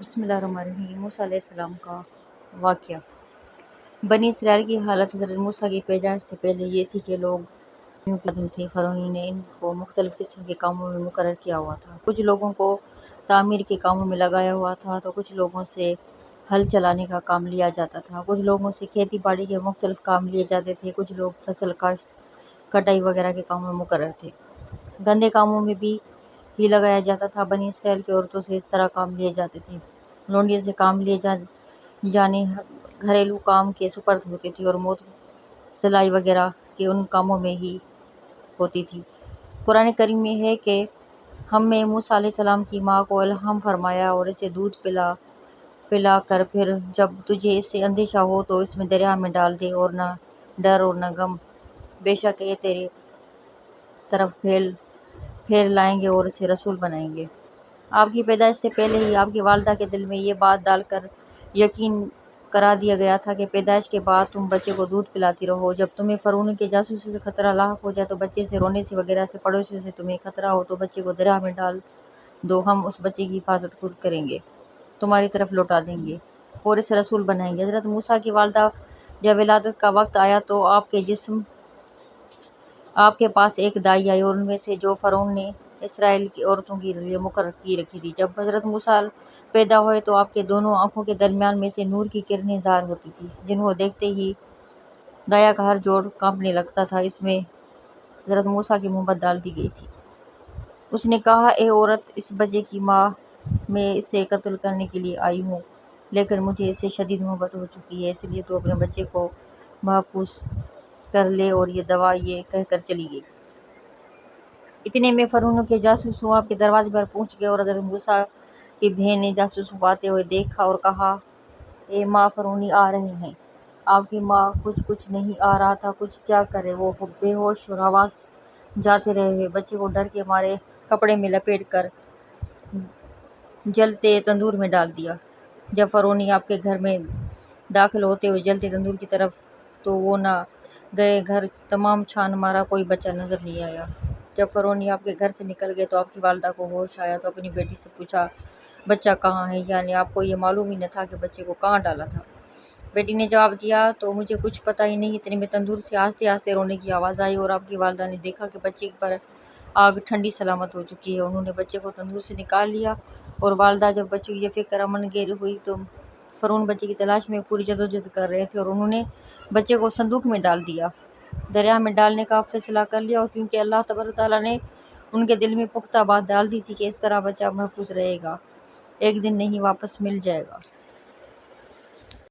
بسم اللہ الرحمن الرحیم۔ موسیٰ علیہ السلام کا واقعہ۔ بنی اسرائیل کی حالت حضرت موسیٰ کی پیدائش سے پہلے یہ تھی کہ لوگ خادم تھے۔ فرعون نے ان کو مختلف قسم کے کاموں میں مقرر کیا ہوا تھا۔ کچھ لوگوں کو تعمیر کے کاموں میں لگایا ہوا تھا تو کچھ لوگوں سے ہل چلانے کا کام لیا جاتا تھا، کچھ لوگوں سے کھیتی باڑی کے مختلف کام لیے جاتے تھے، کچھ لوگ فصل کاشت کٹائی وغیرہ کے کاموں میں مقرر تھے۔ گندے کاموں میں بھی ہی لگایا جاتا تھا۔ بنی اسرائیل کی عورتوں سے اس طرح کام لیے جاتے تھے۔ لونڈیوں سے کام لیے جانے گھریلو کام کے سپرد ہوتے تھے اور موت سلائی وغیرہ کے ان کاموں میں ہی ہوتی تھی۔ قرآن کریم میں ہے کہ ہم نے موسیٰ علیہ السلام کی ماں کو الہام فرمایا اور اسے دودھ پلا کر پھر جب تجھے اس سے اندیشہ ہو تو اس میں دریا میں ڈال دے، اور نہ ڈر اور نہ غم، بے شک یہ تیری طرف پھیر لائیں گے اور اسے رسول بنائیں گے۔ آپ کی پیدائش سے پہلے ہی آپ کی والدہ کے دل میں یہ بات ڈال کر یقین کرا دیا گیا تھا کہ پیدائش کے بعد تم بچے کو دودھ پلاتی رہو۔ جب تمہیں فرعون کے جاسوسوں سے خطرہ لاحق ہو جائے تو بچے سے رونے سے وغیرہ سے پڑوسیوں سے تمہیں خطرہ ہو تو بچے کو دریا میں ڈال دو، ہم اس بچے کی حفاظت خود کریں گے، تمہاری طرف لوٹا دیں گے اور اسے رسول بنائیں گے۔ حضرت موسیٰ کی والدہ جب ولادت کا وقت آیا تو آپ کے پاس ایک دائی آئی اور ان میں سے جو فرعون نے اسرائیل کی عورتوں کے لیے مقرر کی رکھی تھی۔ جب حضرت موسیٰ پیدا ہوئے تو آپ کے دونوں آنکھوں کے درمیان میں سے نور کی کرنیں ظاہر ہوتی تھیں، جنہیں دیکھتے ہی دائی کا ہر جوڑ کانپنے لگتا تھا۔ اس میں حضرت موسیٰ کی محبت ڈال دی گئی تھی۔ اس نے کہا، اے عورت، اس بچے کی ماں، میں اسے قتل کرنے کے لیے آئی ہوں، لیکن مجھے اس سے شدید محبت ہو چکی ہے، اس لیے تو اپنے بچے کو محفوظ کر لے، اور یہ دعویٰ یہ کہہ کر چلی گئی۔ اتنے میں فرعون کے جاسوس آپ کے دروازے پر پہنچ گئے اور حضرت موسیٰ کی بہن نے جاسوسوں کو آتے ہوئے دیکھا اور کہا، اے ماں، فرعونی آ رہے ہیں۔ آپ کی ماں کچھ نہیں آ رہا تھا، کچھ کیا کرے، وہ بے ہوش اور حواس جاتے رہے۔ بچے کو ڈر کے مارے کپڑے میں لپیٹ کر جلتے تندور میں ڈال دیا۔ جب فرعون آپ کے گھر میں داخل ہوتے ہوئے جلتے تندور کی طرف تو وہ نہ گئے، گھر تمام چھان مارا، کوئی بچہ نظر نہیں آیا۔ جب فرعون آپ کے گھر سے نکل گئے تو آپ کی والدہ کو ہوش آیا تو اپنی بیٹی سے پوچھا، بچہ کہاں ہے؟ یعنی آپ کو یہ معلوم ہی نہ تھا کہ بچے کو کہاں ڈالا تھا۔ بیٹی نے جواب دیا، تو مجھے کچھ پتہ ہی نہیں۔ اتنے میں تندور سے آہستہ آہستہ رونے کی آواز آئی اور آپ کی والدہ نے دیکھا کہ بچے پر آگ ٹھنڈی سلامت ہو چکی ہے۔ انہوں نے بچے کو تندور سے نکال لیا اور والدہ جب بچے کی یہ فکر امن گیر ہوئی تو فرعون بچے کی تلاش میں پوری جدوجہد کر رہے تھے اور انہوں نے بچے کو صندوق میں ڈال دیا، دریا میں ڈالنے کا فیصلہ کر لیا، اور کیونکہ اللہ تبارک تعالیٰ نے ان کے دل میں پختہ بات ڈال دی تھی کہ اس طرح بچہ محفوظ رہے گا، ایک دن نہیں واپس مل جائے گا۔